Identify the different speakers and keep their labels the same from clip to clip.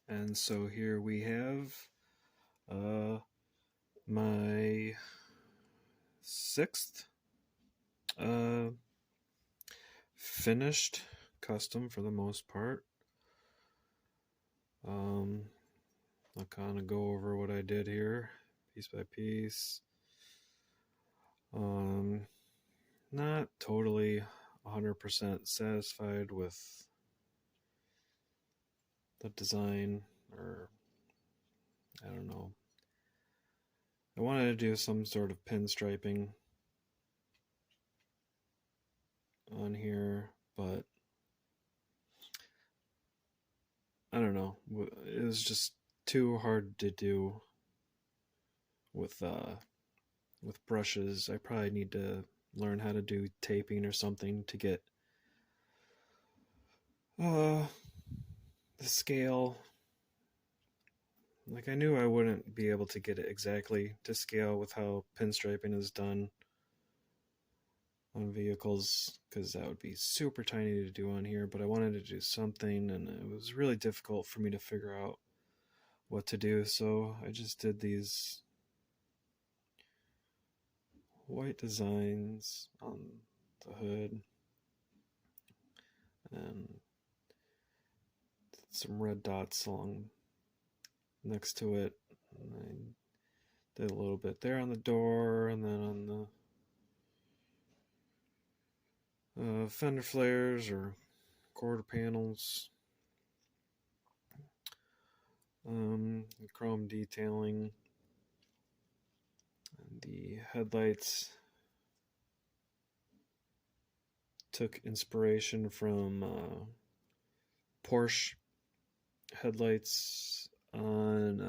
Speaker 1: And so here we have my sixth uh, finished custom for the most part. I'll kind of go over what I did here piece by piece. Not totally 100% satisfied with the design, or I don't know. I wanted to do some sort of pinstriping on here, but I don't know. It was just too hard to do with brushes. I probably need to learn how to do taping or something to get the scale. Like, I knew I wouldn't be able to get it exactly to scale with how pinstriping is done on vehicles, because that would be super tiny to do on here, but I wanted to do something, and it was really difficult for me to figure out what to do, so I just did these white designs on the hood and some red dots along next to it. And I did a little bit there on the door, and then on the fender flares or quarter panels. Chrome detailing, and the headlights took inspiration from Porsche headlights on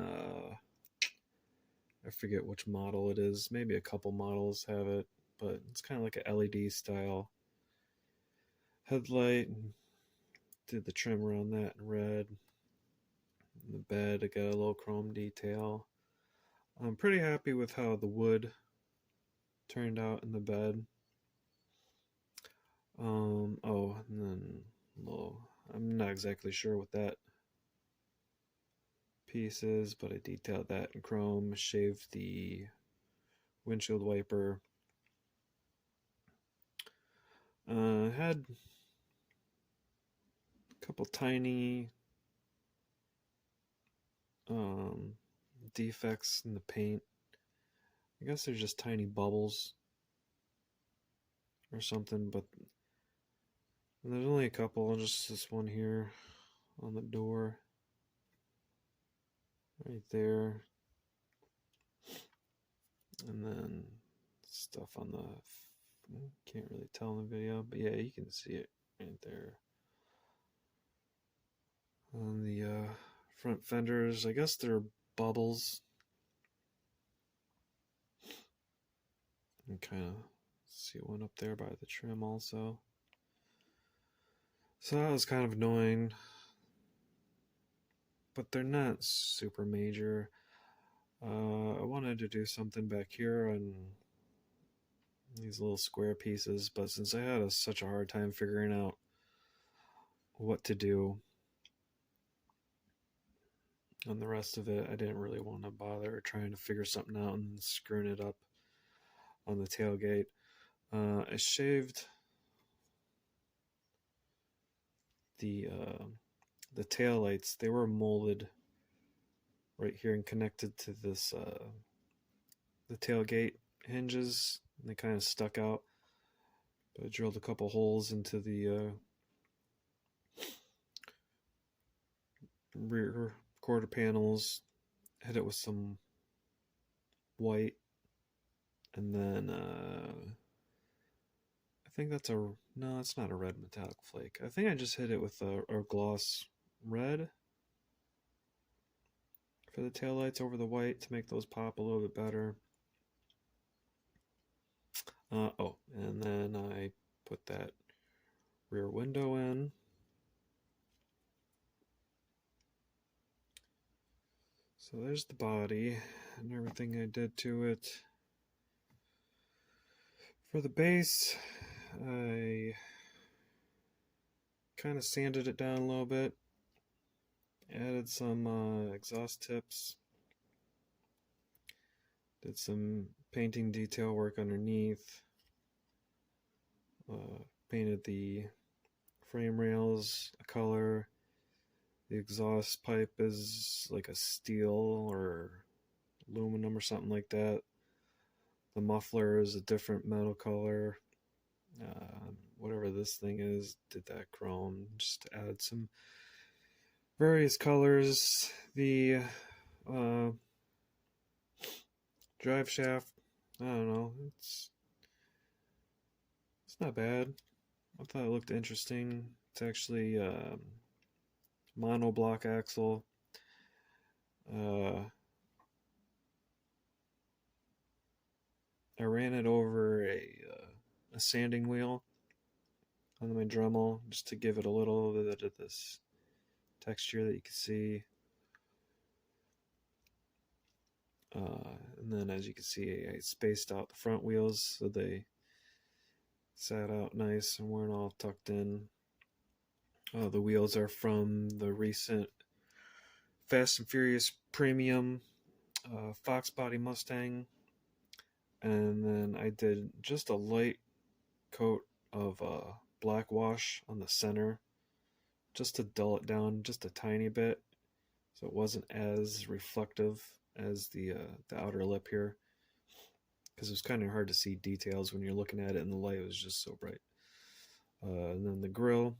Speaker 1: I forget which model it is. Maybe a couple models have it, but it's kind of like a LED style headlight. And did the trim around that in red. In the bed, I got a little chrome detail. I'm pretty happy with how the wood turned out in the bed. Oh, and then I'm not exactly sure what that piece is, but I detailed that in chrome, shaved the windshield wiper. Had a couple tiny defects in the paint. I guess they're just tiny bubbles or something, but there's only a couple, just this one here on the door. Right there. And then stuff on the, can't really tell in the video, but yeah, you can see it right there. On the front fenders, I guess they're bubbles. You can kind of see one up there by the trim also. So that was kind of annoying, but they're not super major. I wanted to do something back here on these little square pieces, but since I had such a hard time figuring out what to do on the rest of it, I didn't really want to bother trying to figure something out and screwing it up on the tailgate. I shaved the tail lights. They were molded right here and connected to this the tailgate hinges, and they kind of stuck out. But I drilled a couple holes into the rear quarter panels, hit it with some white, and then I think that's no, it's not a red metallic flake. I think I just hit it with a gloss red for the taillights over the white to make those pop a little bit better. Oh, and then I put that rear window in. So there's the body and everything I did to it. For the base, I kind of sanded it down a little bit Added some exhaust tips. Did some painting detail work underneath. Painted the frame rails a color. The exhaust pipe is like a steel or aluminum or something like that. The muffler is a different metal color. Whatever this thing is, did that chrome. Just add some various colors. The drive shaft, I don't know, it's not bad. I thought it looked interesting. It's actually monoblock axle. I ran it over a sanding wheel on my Dremel just to give it a little bit of this texture that you can see. And then, as you can see, I spaced out the front wheels so they sat out nice and weren't all tucked in. The wheels are from the recent Fast and Furious Premium Fox Body Mustang. And then I did just a light coat of black wash on the center just to dull it down just a tiny bit so it wasn't as reflective as the outer lip here, because it was kind of hard to see details when you're looking at it and the light was just so bright. And then the grill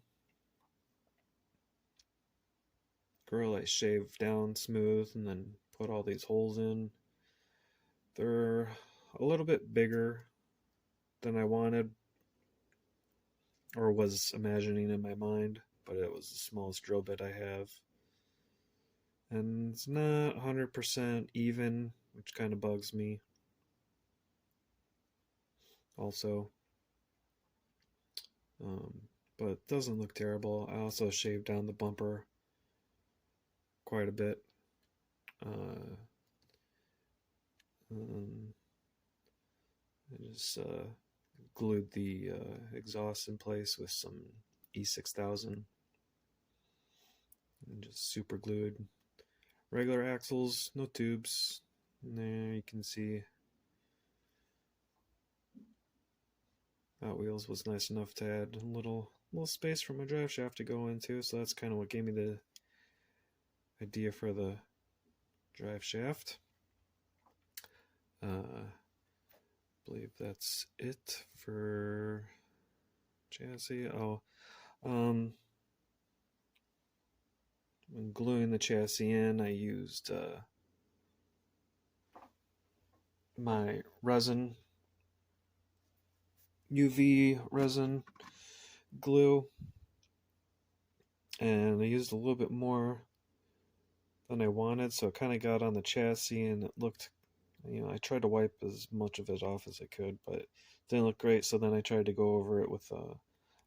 Speaker 1: I shaved down smooth and then put all these holes in. They're a little bit bigger than I wanted or was imagining in my mind, but it was the smallest drill bit I have. And it's not 100% even, which kind of bugs me. Also, but it doesn't look terrible. I also shaved down the bumper quite a bit. I just glued the exhaust in place with some E6000 and just super glued. Regular axles, no tubes. And there you can see Hot Wheels was nice enough to add a little space for my drive shaft to go into, so that's kind of what gave me the idea for the drive shaft. I believe that's it for chassis. When gluing the chassis in, I used my resin, UV resin glue, and I used a little bit more than I wanted, so it kind of got on the chassis and it looked, I tried to wipe as much of it off as I could, but it didn't look great, so then I tried to go over it with a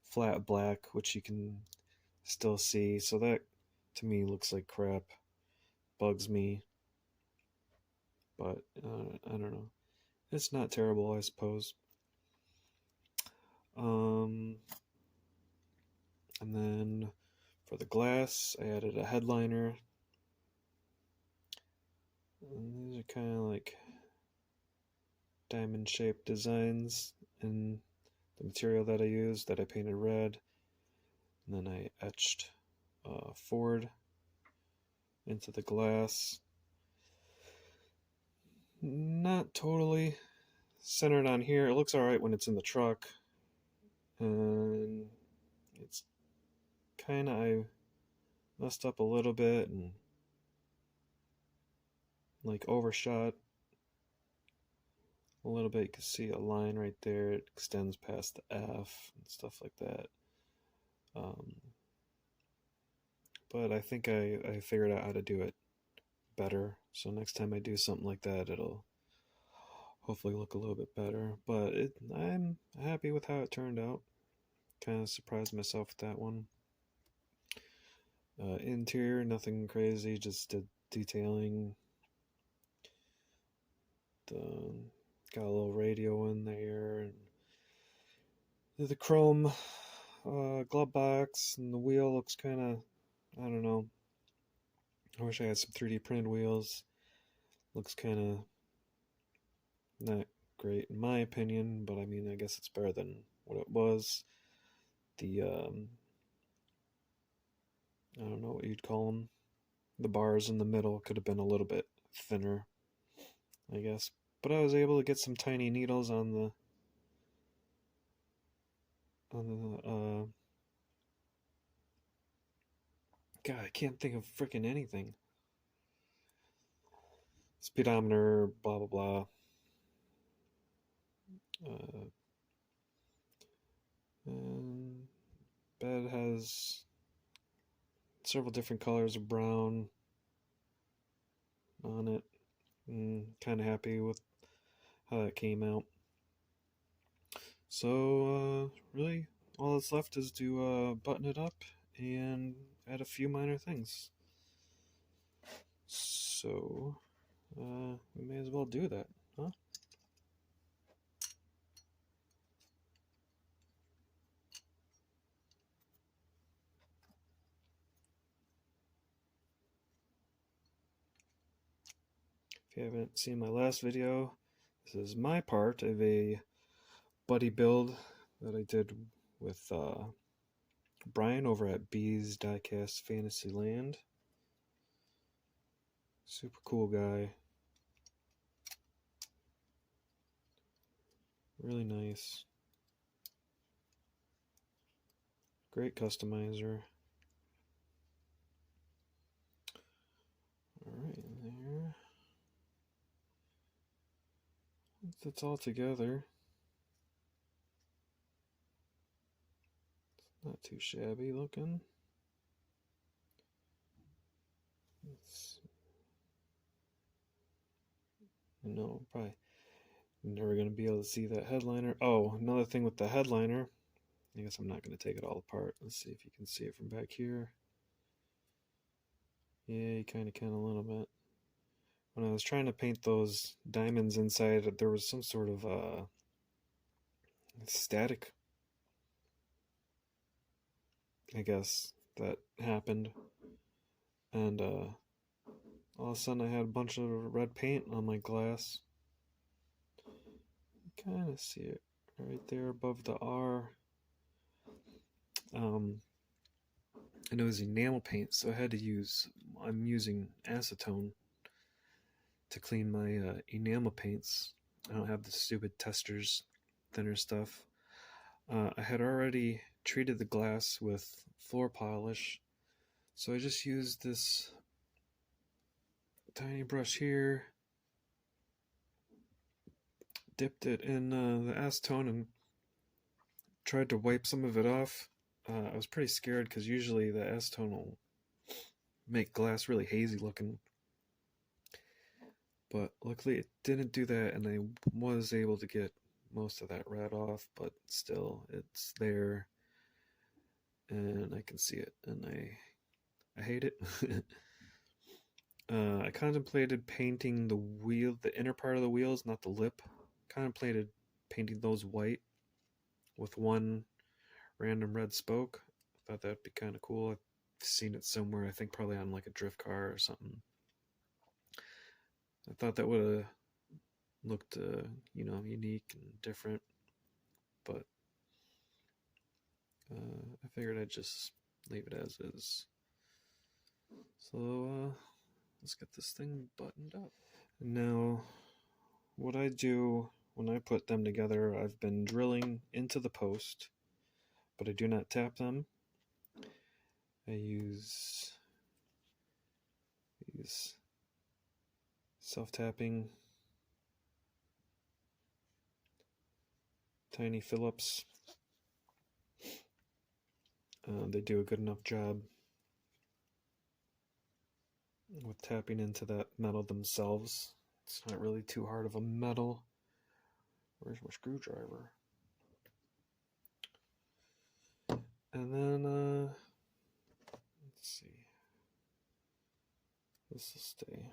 Speaker 1: flat black, which you can still see, so that to me looks like crap. Bugs me, but I don't know. It's not terrible, I suppose. And then for the glass, I added a headliner. And these are kind of like diamond-shaped designs in the material that I used, that I painted red. And then I etched Ford into the glass. Not totally centered on here. It looks alright when it's in the truck. And it's kind of, I messed up a little bit and like overshot a little bit. You can see a line right there. It extends past the F and stuff like that. But I think I figured out how to do it better. So next time I do something like that, it'll hopefully look a little bit better. But I'm happy with how it turned out. Kind of surprised myself with that one. Interior, nothing crazy, just did detailing. Got a little radio in there, and the chrome glove box, and the wheel looks kind of, I don't know, I wish I had some 3D printed wheels. Looks kind of not great in my opinion, but I mean, I guess it's better than what it was. The I don't know what you'd call them. The bars in the middle could have been a little bit thinner, I guess. But I was able to get some tiny needles on the God, I can't think of freaking anything. Speedometer, blah blah blah. Uh, and bed has several different colors of brown on it. Kind of happy with how that came out. So, really, all that's left is to button it up and add a few minor things. So, we may as well do that, huh? If you haven't seen my last video, this is my part of a buddy build that I did with Brian over at B's Diecast Fantasyland. Super cool guy. Really nice. Great customizer. Alright, there. Once it's all together, it's not too shabby looking. No, probably never going to be able to see that headliner. Oh, another thing with the headliner. I guess I'm not going to take it all apart. Let's see if you can see it from back here. Yeah, you kind of can a little bit. When I was trying to paint those diamonds inside, there was some sort of static, I guess, that happened. And all of a sudden I had a bunch of red paint on my glass. You kind of see it right there above the R. And it was enamel paint, so I had to I'm using acetone to clean my enamel paints. I don't have the stupid testers thinner stuff. I had already treated the glass with floor polish, so I just used this tiny brush here, dipped it in the acetone, and tried to wipe some of it off. I was pretty scared because usually the acetone will make glass really hazy looking. But luckily it didn't do that, and I was able to get most of that red off, but still it's there and I can see it, and I hate it. I contemplated painting the inner part of the wheels, not the lip. Contemplated painting those white with one random red spoke. Thought that'd be kind of cool. I've seen it somewhere, I think probably on like a drift car or something. I thought that would have looked, unique and different, but I figured I'd just leave it as is. So let's get this thing buttoned up. Now, what I do when I put them together, I've been drilling into the post, but I do not tap them. I use these self-tapping tiny Phillips. They do a good enough job with tapping into that metal themselves. It's not really too hard of a metal. Where's my screwdriver? And then, let's see. This will stay.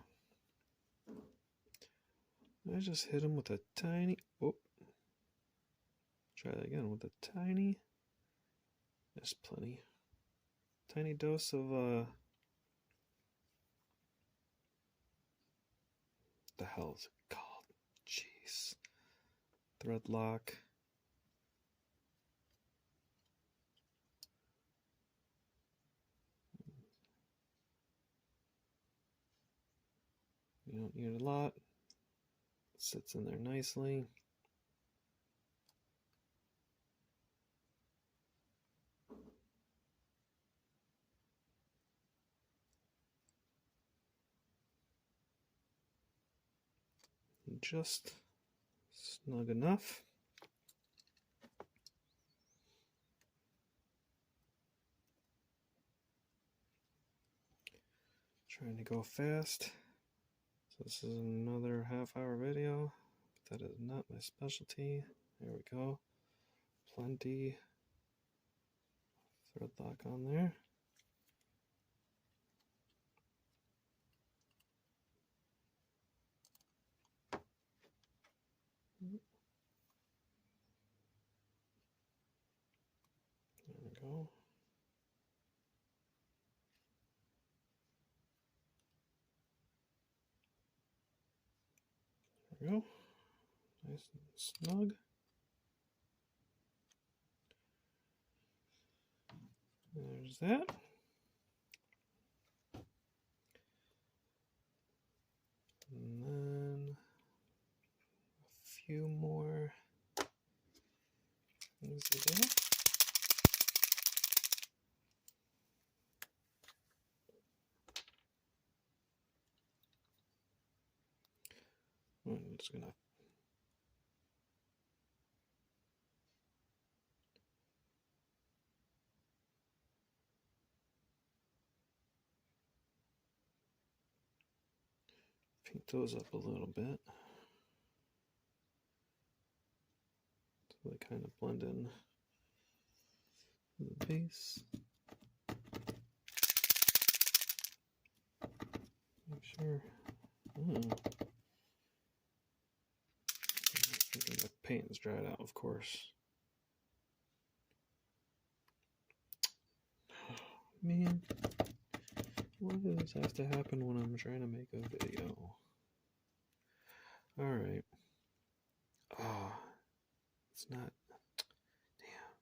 Speaker 1: I just hit him with a tiny, try that again with a tiny, there's plenty, tiny dose of the hell is it called? Jeez. Thread lock. You don't need a lot. It sits in there nicely. Just snug enough. Trying to go fast. So this is another half-hour video, but that is not my specialty. There we go. Plenty thread lock on there. There we go. There we go. Nice and snug. There's that. And then a few more things to do. I'm just gonna paint those up a little bit so they kind of blend in to the base. Make sure. The paint is dried out, of course. Man, why does this have to happen when I'm trying to make a video? Alright. Oh, it's not. Damn.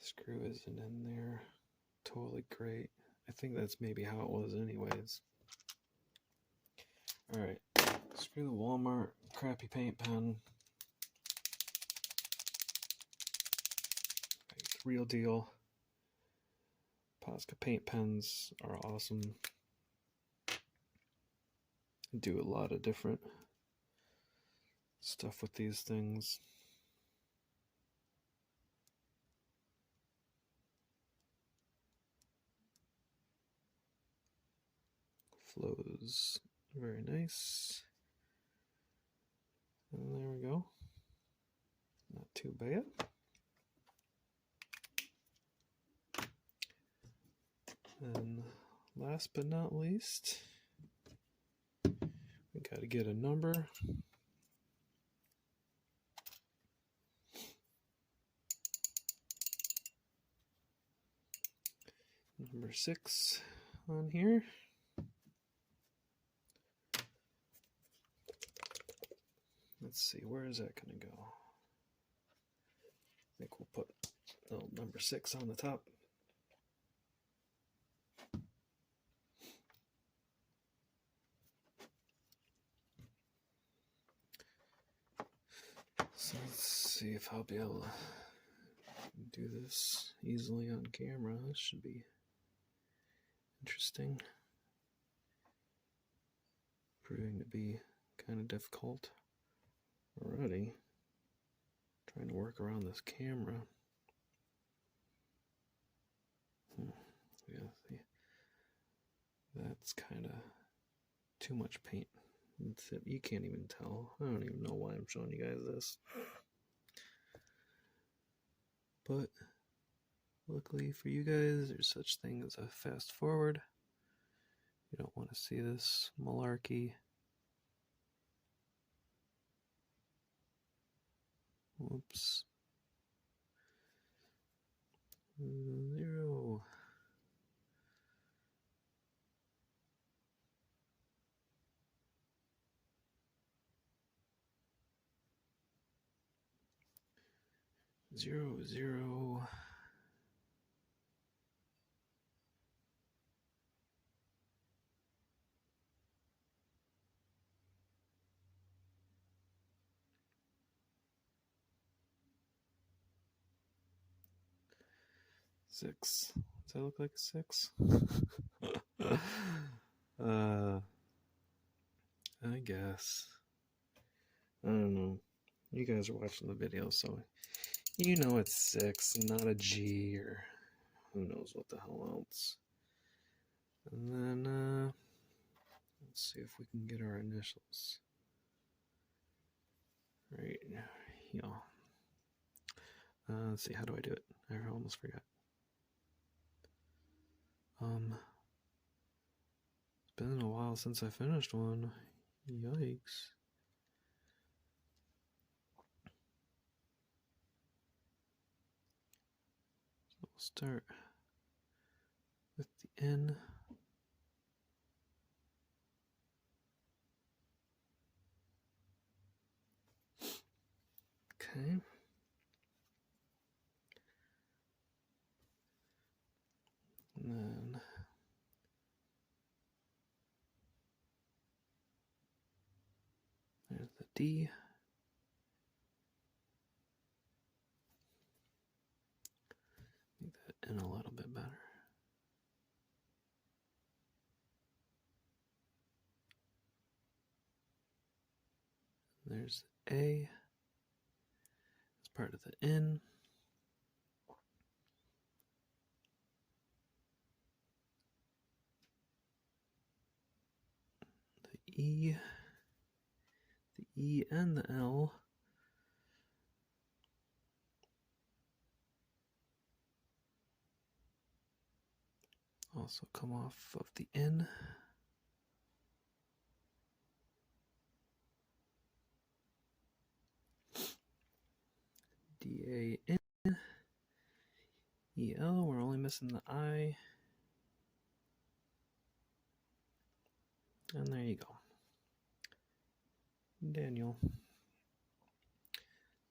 Speaker 1: The screw isn't in there. Totally great. I think that's maybe how it was, anyways. Alright. Screw the Walmart crappy paint pen. It's real deal. Posca paint pens are awesome. I do a lot of different stuff with these things. Flows very nice. And there we go. Not too bad. And last but not least, we got to get a number. Number 6 on here. Let's see, where is that going to go? I think we'll put little number 6 on the top. So let's see if I'll be able to do this easily on camera. This should be interesting. Proving to be kind of difficult already. Trying to work around this camera. Yeah, see, that's kind of too much paint. You can't even tell. I don't even know why I'm showing you guys this. But luckily for you guys, there's such thing as a fast forward. You don't want to see this malarkey. Whoops. 0. 0, 0. Six. Does that look like a 6? I guess. I don't know. You guys are watching the video, so you know it's 6, not a G or who knows what the hell else. And then, let's see if we can get our initials. Right here. Let's see, how do I do it? I almost forgot. It's been a while since I finished one. Yikes. So we'll start with the N. Okay. And then there's the D. Make that N a little bit better. There's the A. It's part of the N. The E. The E and the L. Also come off of the N. D-A-N. E-L, we're only missing the I. And there you go. Daniel.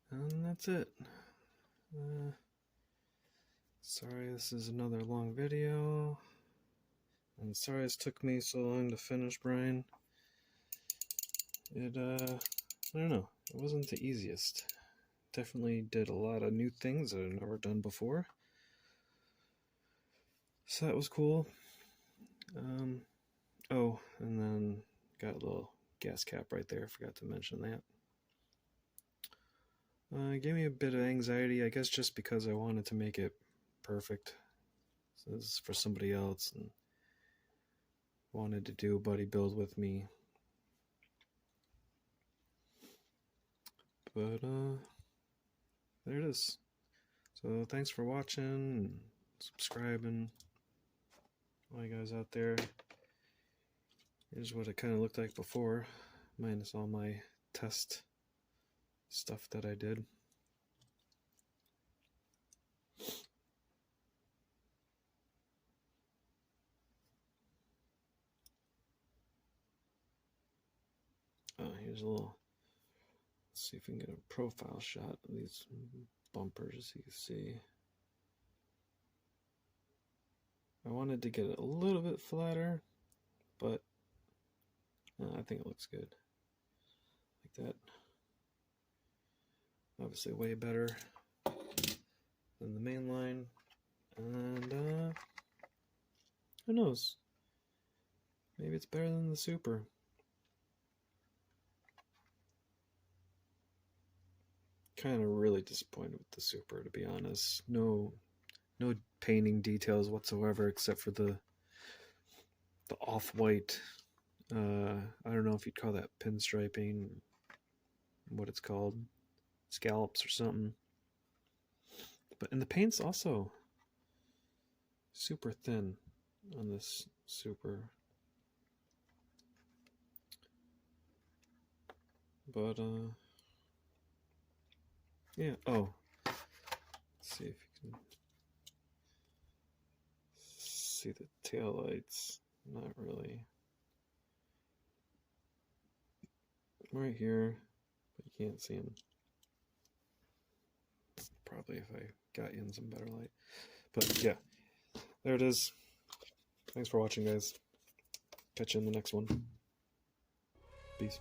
Speaker 1: And that's it. Sorry this is another long video. And sorry it took me so long to finish, Brian. I don't know, it wasn't the easiest. Definitely did a lot of new things that I've never done before. So that was cool. Oh, and then got a little gas cap right there, forgot to mention that. It gave me a bit of anxiety, I guess just because I wanted to make it perfect. So this is for somebody else and wanted to do a buddy build with me. But there it is. So thanks for watching and subscribing, all you guys out there. Here's what it kind of looked like before, minus all my test stuff that I did. Here's a little, let's see if we can get a profile shot of these bumpers so you can see. I wanted to get it a little bit flatter, but I think it looks good. Like that. Obviously way better than the main line. And who knows? Maybe it's better than the Super. Kind of really disappointed with the Super, to be honest. No painting details whatsoever except for the off-white. I don't know if you'd call that pinstriping, what it's called, scallops or something. But and the paint's also super thin on this Super. But yeah. Oh, let's see if you can see the taillights. Not really. Right here, but you can't see them. probably if I got you in some better light. But yeah, there it is. Thanks for watching, guys. Catch you in the next one. Peace.